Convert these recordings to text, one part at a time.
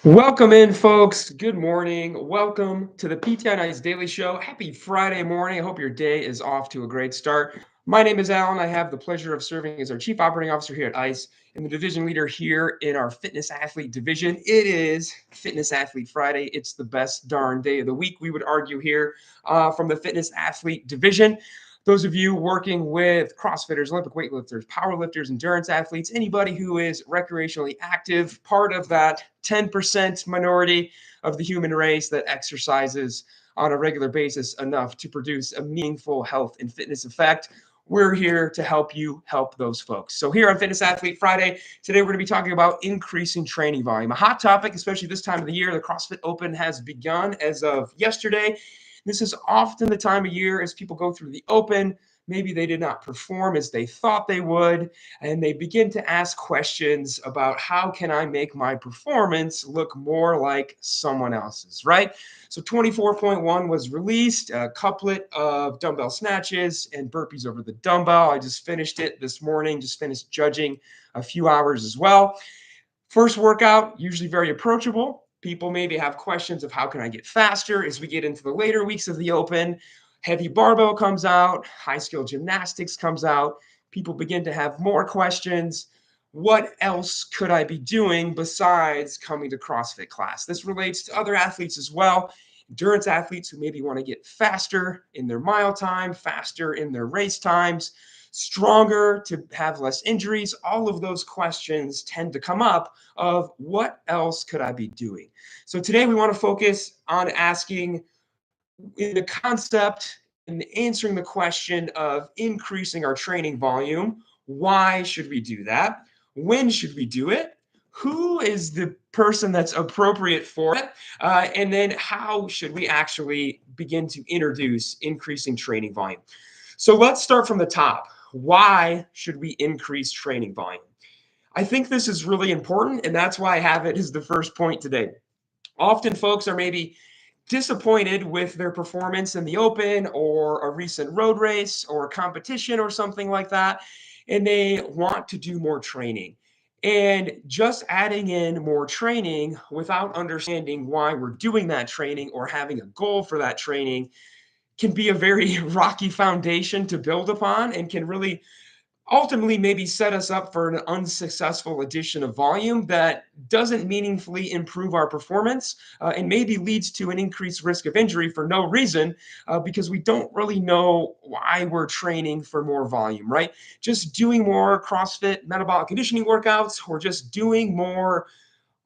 Welcome in, folks. Good morning. Welcome to the PTI Daily Show. Happy Friday morning. I hope your day is off to a great start. My name is Alan. I have the pleasure of serving as our Chief Operating Officer here at ICE and the division leader here in our Fitness Athlete division. It is Fitness Athlete Friday. It's the best darn day of the week, we would argue here from the Fitness Athlete division. Those of you working with CrossFitters, Olympic weightlifters, powerlifters, endurance athletes, anybody who is recreationally active, part of that 10% minority of the human race that exercises on a regular basis enough to produce a meaningful health and fitness effect. We're here to help you help those folks. So, here on Fitness Athlete Friday, today we're going to be talking about increasing training volume. A hot topic, especially this time of the year. The CrossFit Open has begun as of yesterday. This is often the time of year as people go through the open. Maybe they did not perform as they thought they would, and they begin to ask questions about how can I make my performance look more like someone else's, right? So 24.1 was released, a couplet of dumbbell snatches and burpees over the dumbbell. I just finished it this morning, just finished judging a few hours as well. First workout, usually very approachable. People maybe have questions of how can I get faster as we get into the later weeks of the open. Heavy barbell comes out, high skill gymnastics comes out. People begin to have more questions. What else could I be doing besides coming to CrossFit class? This relates to other athletes as well. Endurance athletes who maybe want to get faster in their mile time, faster in their race times, stronger to have less injuries. All of those questions tend to come up of what else could I be doing? So today we want to focus on asking in the concept and answering the question of increasing our training volume. Why should we do that? When should we do it? Who is the person that's appropriate for it? And then how should we actually begin to introduce increasing training volume? So let's start from the top. Why should we increase training volume? I think this is really important, and that's why I have it as the first point today. Often folks are maybe disappointed with their performance in the open or a recent road race or a competition or something like that, and they want to do more training. And just adding in more training without understanding why we're doing that training or having a goal for that training can be a very rocky foundation to build upon and can really ultimately maybe set us up for an unsuccessful addition of volume that doesn't meaningfully improve our performance and maybe leads to an increased risk of injury for no reason because we don't really know why we're training for more volume, right? Just doing more CrossFit metabolic conditioning workouts or just doing more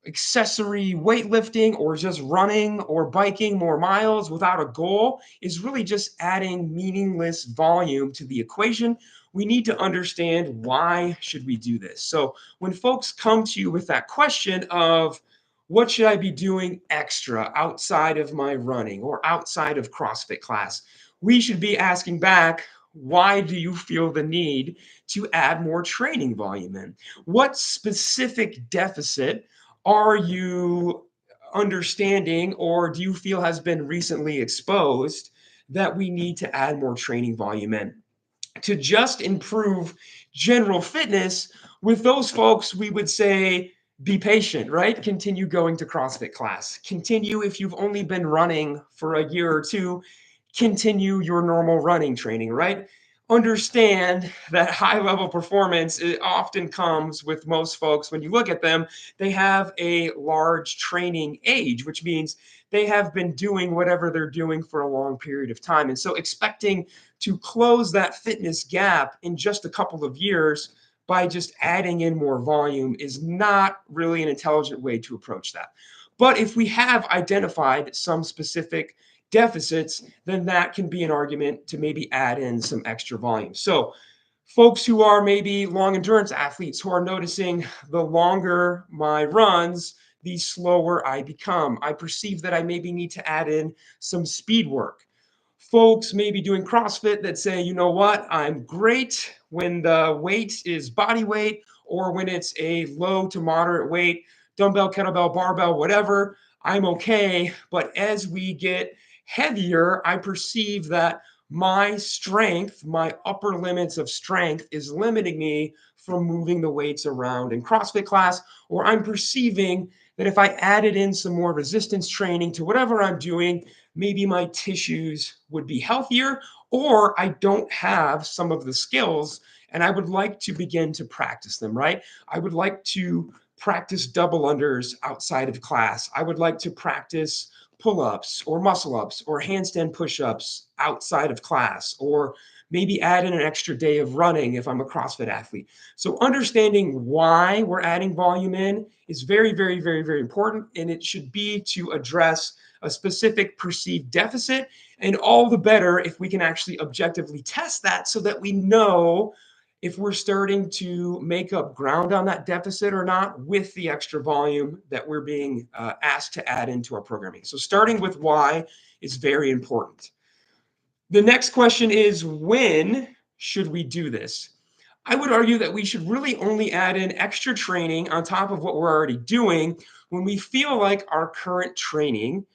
accessory weightlifting or just running or biking more miles without a goal is really just adding meaningless volume to the equation. We need to understand why should we do this. So when folks come to you with that question of what should I be doing extra outside of my running or outside of CrossFit class, we should be asking back, why do you feel the need to add more training volume in? What specific deficit are you understanding or do you feel has been recently exposed that we need to add more training volume in? To just improve general fitness, with those folks, we would say be patient, right? Continue going to CrossFit class. Continue if you've only been running for a year or two, continue your normal running training, right? Understand that high level performance it often comes with most folks. When you look at them, they have a large training age, which means they have been doing whatever they're doing for a long period of time. And so expecting to close that fitness gap in just a couple of years by just adding in more volume is not really an intelligent way to approach that. But if we have identified some specific deficits, then that can be an argument to maybe add in some extra volume. So, folks who are maybe long endurance athletes who are noticing the longer my runs, the slower I become. I perceive that I maybe need to add in some speed work. Folks maybe doing CrossFit that say, you know what, I'm great when the weight is body weight or when it's a low to moderate weight, dumbbell, kettlebell, barbell, whatever, I'm okay. But as we get heavier, I perceive that my strength, my upper limits of strength is limiting me from moving the weights around in CrossFit class, or I'm perceiving that if I added in some more resistance training to whatever I'm doing, maybe my tissues would be healthier, or I don't have some of the skills and I would like to begin to practice them, right? I would like to practice double unders outside of class. I would like to practice pull ups or muscle ups or handstand push ups outside of class, or maybe add in an extra day of running if I'm a CrossFit athlete. So, understanding why we're adding volume in is very, very, very, very important. And it should be to address a specific perceived deficit. And all the better if we can actually objectively test that so that we know if we're starting to make up ground on that deficit or not with the extra volume that we're being asked to add into our programming. So, starting with why is very important. The next question is, when should we do this? I would argue that we should really only add in extra training on top of what we're already doing when we feel like our current training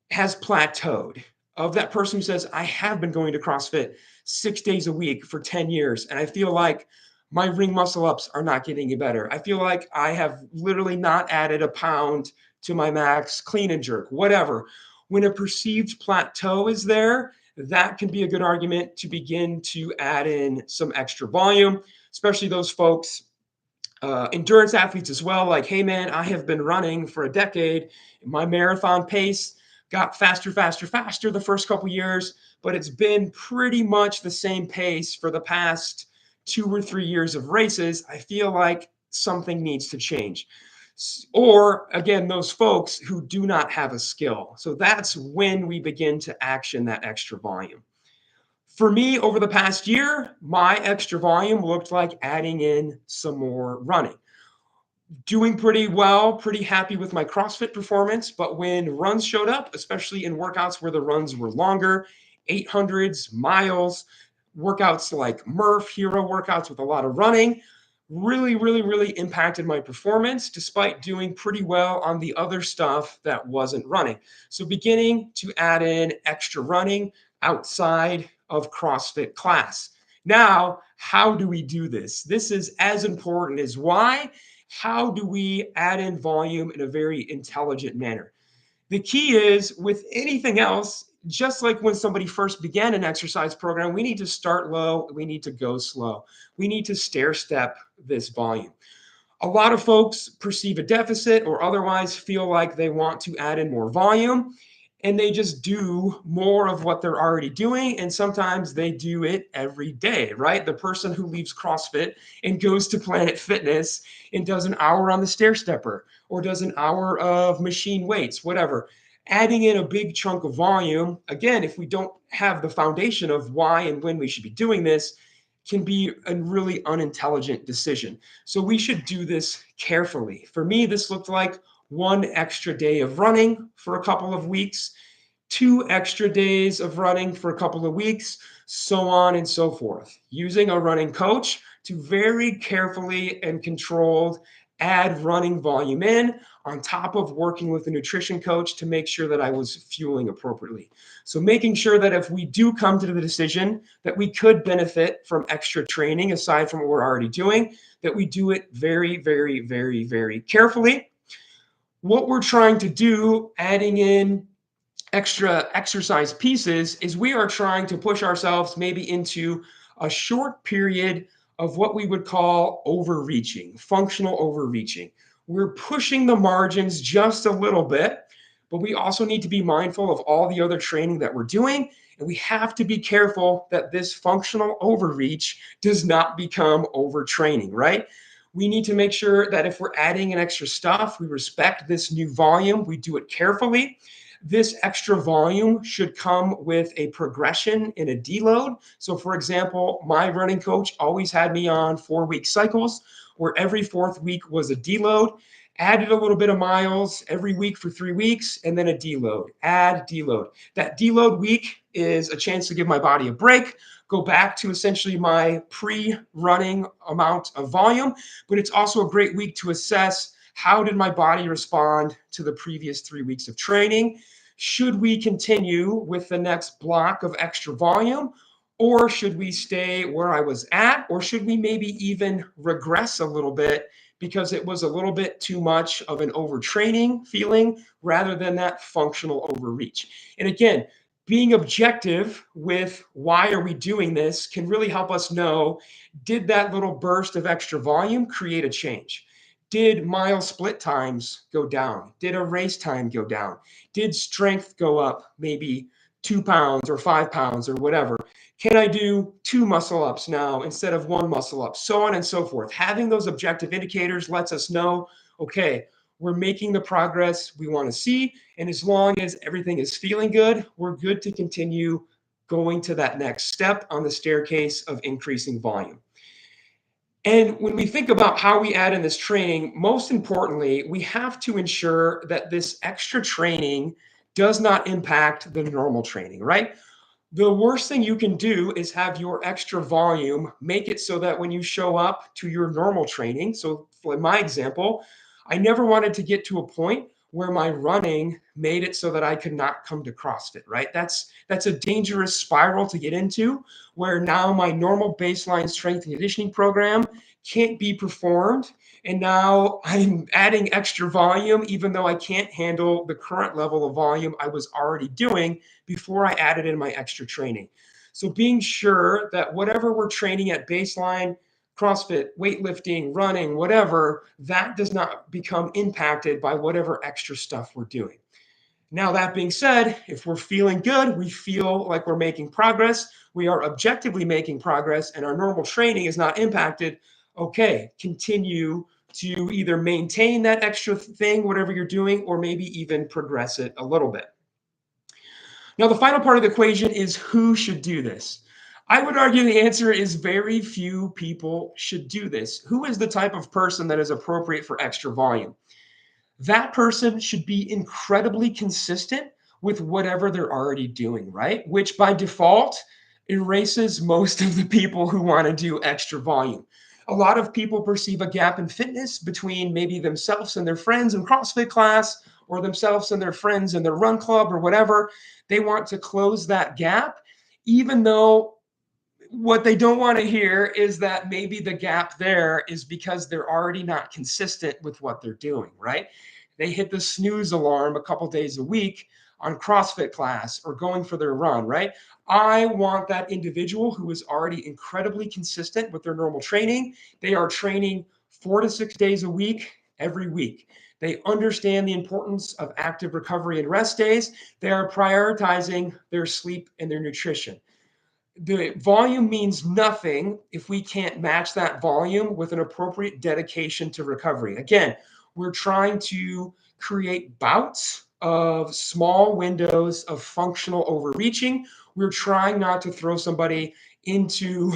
has plateaued. Of that person who says, I have been going to CrossFit 6 days a week for 10 years, and I feel like my ring muscle ups are not getting any better. I feel like I have literally not added a pound to my max clean and jerk, whatever. When a perceived plateau is there, that can be a good argument to begin to add in some extra volume, especially those folks, endurance athletes as well. Like, hey, man, I have been running for a decade. My marathon pace got faster, faster, faster the first couple years, but it's been pretty much the same pace for the past 2 or 3 years of races. I feel like something needs to change. Or again, those folks who do not have a skill. So that's when we begin to action that extra volume. For me, over the past year, my extra volume looked like adding in some more running. Doing pretty well, pretty happy with my CrossFit performance. But when runs showed up, especially in workouts where the runs were longer, 800s, miles, workouts like Murph, hero workouts with a lot of running, really, really, really impacted my performance despite doing pretty well on the other stuff that wasn't running. So, beginning to add in extra running outside of CrossFit class. Now, how do we do this? This is as important as why. How do we add in volume in a very intelligent manner? The key is with anything else, just like when somebody first began an exercise program, we need to start low, we need to go slow. We need to stair step this volume. A lot of folks perceive a deficit or otherwise feel like they want to add in more volume, and they just do more of what they're already doing. And sometimes they do it every day, right? The person who leaves CrossFit and goes to Planet Fitness and does an hour on the stair stepper or does an hour of machine weights, whatever. Adding in a big chunk of volume, again, if we don't have the foundation of why and when we should be doing this, can be a really unintelligent decision. So we should do this carefully. For me, this looked like one extra day of running for a couple of weeks, 2 extra days of running for a couple of weeks, so on and so forth. Using a running coach to very carefully and controlled add running volume in on top of working with a nutrition coach to make sure that I was fueling appropriately. So making sure that if we do come to the decision that we could benefit from extra training aside from what we're already doing, that we do it very, very, very, very carefully. What we're trying to do, adding in extra exercise pieces, is we are trying to push ourselves maybe into a short period of what we would call overreaching, functional overreaching. We're pushing the margins just a little bit, but we also need to be mindful of all the other training that we're doing. And we have to be careful that this functional overreach does not become overtraining, right? We need to make sure that if we're adding in extra stuff, we respect this new volume, we do it carefully. This extra volume should come with a progression in a deload. So, for example, my running coach always had me on 4 week cycles where every fourth week was a deload, added a little bit of miles every week for 3 weeks, and then a deload, add deload. That deload week is a chance to give my body a break, go back to essentially my pre-running amount of volume, but it's also a great week to assess how did my body respond to the previous 3 weeks of training? Should we continue with the next block of extra volume? Or should we stay where I was at? Or should we maybe even regress a little bit because it was a little bit too much of an overtraining feeling rather than that functional overreach. And again, being objective with why are we doing this can really help us know, did that little burst of extra volume create a change? Did mile split times go down? Did a race time go down? Did strength go up maybe 2 pounds or 5 pounds or whatever? Can I do two muscle ups now instead of one muscle up? So on and so forth. Having those objective indicators lets us know, okay, we're making the progress we want to see. And as long as everything is feeling good, we're good to continue going to that next step on the staircase of increasing volume. And when we think about how we add in this training, most importantly, we have to ensure that this extra training does not impact the normal training, right? The worst thing you can do is have your extra volume make it so that when you show up to your normal training, so for my example, I never wanted to get to a point where my running made it so that I could not come to CrossFit, right? That's a dangerous spiral to get into where now my normal baseline strength and conditioning program can't be performed, and now I'm adding extra volume even though I can't handle the current level of volume I was already doing before I added in my extra training. So being sure that whatever we're training at baseline, CrossFit, weightlifting, running, whatever, that does not become impacted by whatever extra stuff we're doing. Now, that being said, if we're feeling good, we feel like we're making progress, we are objectively making progress, and our normal training is not impacted, okay, continue to either maintain that extra thing, whatever you're doing, or maybe even progress it a little bit. Now, the final part of the equation is who should do this? I would argue the answer is very few people should do this. Who is the type of person that is appropriate for extra volume? That person should be incredibly consistent with whatever they're already doing, right? Which by default erases most of the people who want to do extra volume. A lot of people perceive a gap in fitness between maybe themselves and their friends in CrossFit class or themselves and their friends in their run club or whatever. They want to close that gap, even though what they don't want to hear is that maybe the gap there is because they're already not consistent with what they're doing, right? They hit the snooze alarm a couple days a week on CrossFit class or going for their run, right? I want that individual who is already incredibly consistent with their normal training. They are training 4 to 6 days a week, every week. They understand the importance of active recovery and rest days. They are prioritizing their sleep and their nutrition. The volume means nothing if we can't match that volume with an appropriate dedication to recovery. Again, we're trying to create bouts of small windows of functional overreaching. We're trying not to throw somebody into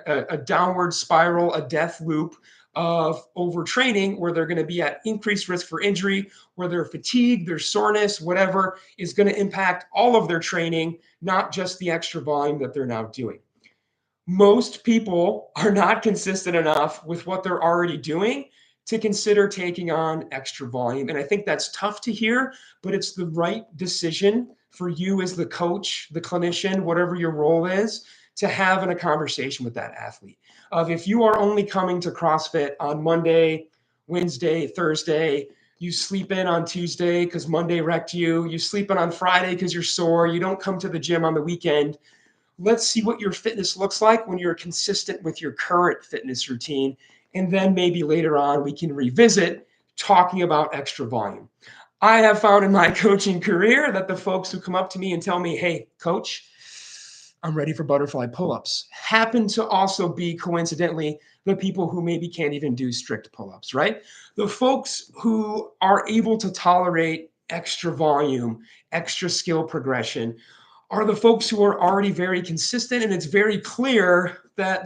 a downward spiral, a death loop of overtraining where they're going to be at increased risk for injury, where their fatigue, their soreness, whatever is going to impact all of their training, not just the extra volume that they're now doing. Most people are not consistent enough with what they're already doing to consider taking on extra volume. And I think that's tough to hear, but it's the right decision for you as the coach, the clinician, whatever your role is, to have in a conversation with that athlete. Of if you are only coming to CrossFit on Monday, Wednesday, Thursday, you sleep in on Tuesday because Monday wrecked you, you sleep in on Friday because you're sore, you don't come to the gym on the weekend. Let's see what your fitness looks like when you're consistent with your current fitness routine. And then maybe later on, we can revisit talking about extra volume. I have found in my coaching career that the folks who come up to me and tell me, hey, coach, I'm ready for butterfly pull-ups, happen to also be coincidentally the people who maybe can't even do strict pull-ups, right? The folks who are able to tolerate extra volume, extra skill progression, are the folks who are already very consistent. And it's very clear that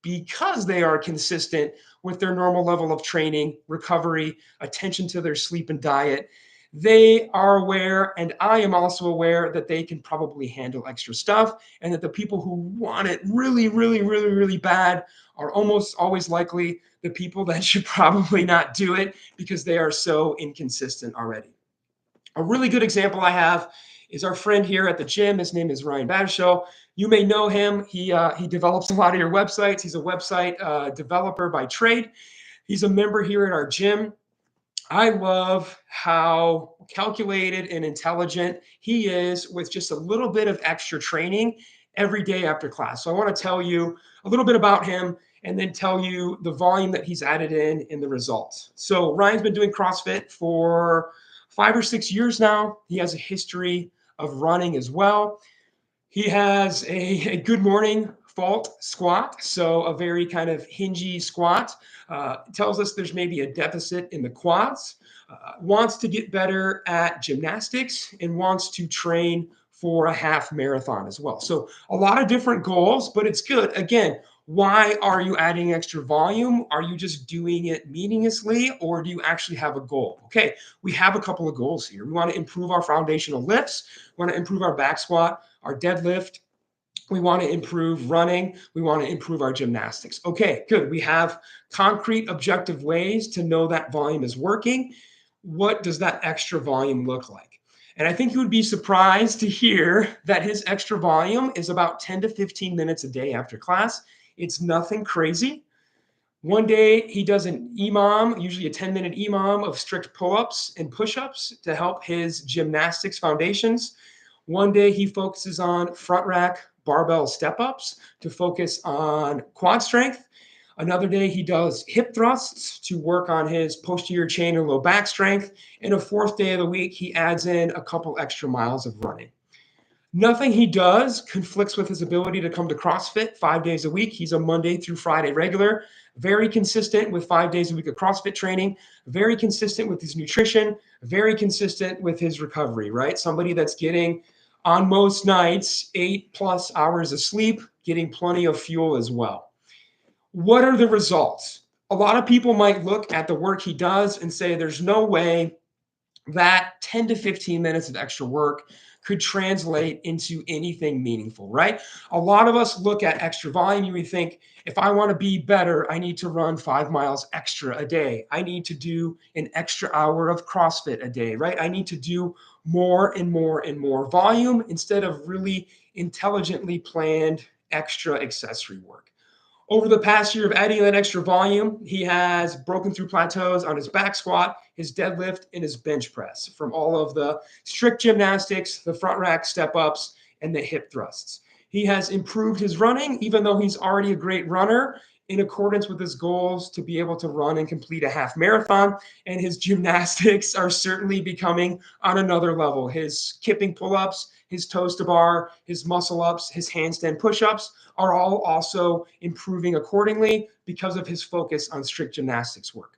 because they are consistent with their normal level of training, recovery, attention to their sleep and diet, they are aware, and I am also aware that they can probably handle extra stuff, and that the people who want it really, really, really, really bad are almost always likely the people that should probably not do it because they are so inconsistent already. A really good example I have is our friend here at the gym. His name is Ryan Batishel. You may know him. He develops a lot of your websites. He's a website developer by trade. He's a member here at our gym. I love how calculated and intelligent he is with just a little bit of extra training every day after class. So I want to tell you a little bit about him and then tell you the volume that he's added in the results. So Ryan's been doing CrossFit for 5 or 6 years now. He has a history of running as well. He has a good morning fault squat, so a very kind of hingy squat. Tells us there's maybe a deficit in the quads. Wants to get better at gymnastics and wants to train for a half marathon as well. So a lot of different goals, but it's good. Again, why are you adding extra volume? Are you just doing it meaninglessly, or do you actually have a goal? Okay, we have a couple of goals here. We want to improve our foundational lifts. We want to improve our back squat, our deadlift. We want to improve running. We want to improve our gymnastics. Okay, good. We have concrete, objective ways to know that volume is working. What does that extra volume look like? And I think you would be surprised to hear that his extra volume is about 10 to 15 minutes a day after class. It's nothing crazy. One day he does an EMOM, usually a 10-minute EMOM of strict pull-ups and push-ups to help his gymnastics foundations. One day he focuses on front rack barbell step-ups to focus on quad strength. Another day he does hip thrusts to work on his posterior chain and low back strength. And a fourth day of the week, he adds in a couple extra miles of running. Nothing he does conflicts with his ability to come to CrossFit 5 days a week. He's a Monday through Friday regular, very consistent with 5 days a week of CrossFit training, very consistent with his nutrition, very consistent with his recovery, right? Somebody that's getting on most nights 8+ hours of sleep, getting plenty of fuel as well. What are the results? A lot of people might look at the work he does and say, there's no way that 10 to 15 minutes of extra work could translate into anything meaningful, right? A lot of us look at extra volume and we think, if I want to be better, I need to run 5 miles extra a day. I need to do an extra hour of CrossFit a day, right? I need to do more and more and more volume instead of really intelligently planned extra accessory work. Over the past year of adding that extra volume, he has broken through plateaus on his back squat, his deadlift, and his bench press from all of the strict gymnastics, the front rack step ups, and the hip thrusts. He has improved his running, even though he's already a great runner, in accordance with his goals to be able to run and complete a half marathon. And his gymnastics are certainly becoming on another level. His kipping pull ups, his toes to bar, his muscle ups, his handstand push ups are all also improving accordingly because of his focus on strict gymnastics work.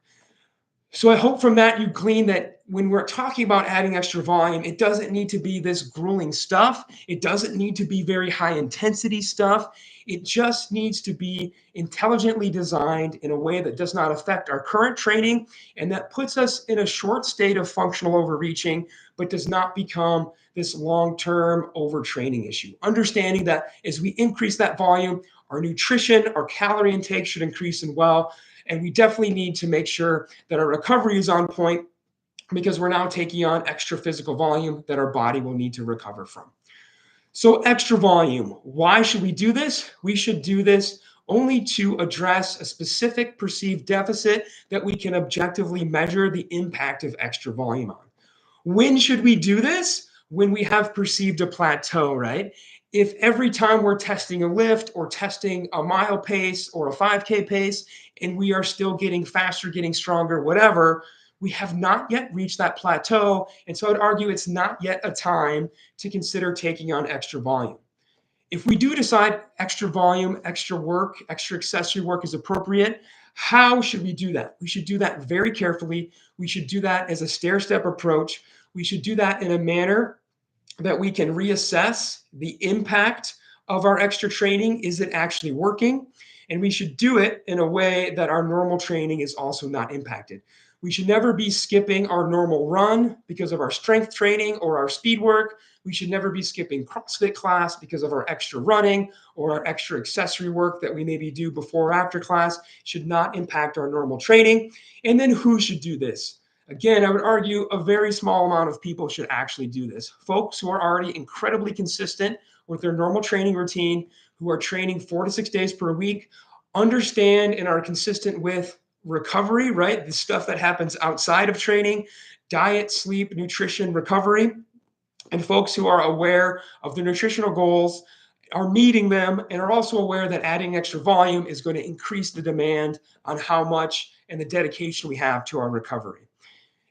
So I hope from that you glean that when we're talking about adding extra volume, it doesn't need to be this grueling stuff. It doesn't need to be very high intensity stuff. It just needs to be intelligently designed in a way that does not affect our current training and that puts us in a short state of functional overreaching, but does not become this long-term overtraining issue. Understanding that as we increase that volume, our nutrition, our calorie intake should increase as well. And we definitely need to make sure that our recovery is on point because we're now taking on extra physical volume that our body will need to recover from. So extra volume, why should we do this? We should do this only to address a specific perceived deficit that we can objectively measure the impact of extra volume on. When should we do this? When we have perceived a plateau, right? If every time we're testing a lift or testing a mile pace or a 5K pace, and we are still getting faster, getting stronger, whatever, we have not yet reached that plateau. And so I'd argue it's not yet a time to consider taking on extra volume. If we do decide extra volume, extra work, extra accessory work is appropriate, how should we do that? We should do that very carefully. We should do that as a stair-step approach. We should do that in a manner that we can reassess the impact of our extra training. Is it actually working? And we should do it in a way that our normal training is also not impacted. We should never be skipping our normal run because of our strength training or our speed work. We should never be skipping CrossFit class because of our extra running or our extra accessory work that we maybe do before or after class. It should not impact our normal training. And then who should do this? Again, I would argue a very small amount of people should actually do this. Folks who are already incredibly consistent with their normal training routine, who are training 4 to 6 days per week, understand and are consistent with recovery, right? The stuff that happens outside of training, diet, sleep, nutrition, recovery. And folks who are aware of the nutritional goals are meeting them and are also aware that adding extra volume is going to increase the demand on how much and the dedication we have to our recovery.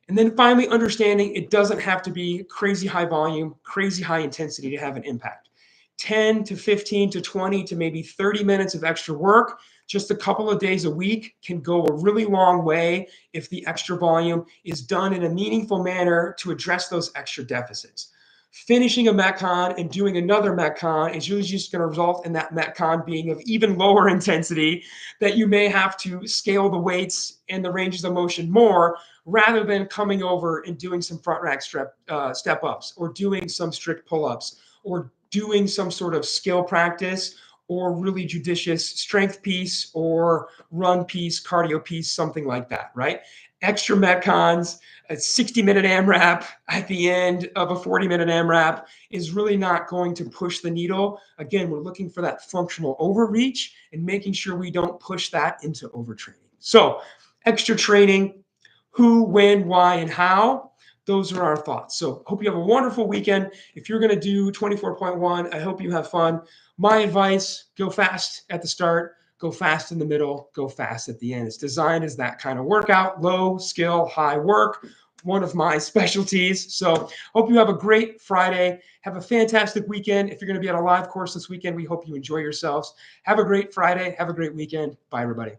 And then finally, understanding it doesn't have to be crazy high volume, crazy high intensity to have an impact. 10 to 15 to 20 to maybe 30 minutes of extra work, just a couple of days a week, can go a really long way if the extra volume is done in a meaningful manner to address those extra deficits. Finishing a Metcon and doing another Metcon is usually just going to result in that Metcon being of even lower intensity, that you may have to scale the weights and the ranges of motion more, rather than coming over and doing some front rack step ups, or doing some strict pull ups, or doing some sort of skill practice, or really judicious strength piece or run piece, cardio piece, something like that, right? Extra Metcons, a 60-minute AMRAP at the end of a 40-minute AMRAP is really not going to push the needle. Again, we're looking for that functional overreach and making sure we don't push that into overtraining. So extra training, who, when, why, and how. Those are our thoughts. So hope you have a wonderful weekend. If you're going to do 24.1, I hope you have fun. My advice, go fast at the start, go fast in the middle, go fast at the end. It's designed as that kind of workout, low skill, high work, one of my specialties. So hope you have a great Friday. Have a fantastic weekend. If you're going to be at a live course this weekend, we hope you enjoy yourselves. Have a great Friday. Have a great weekend. Bye, everybody.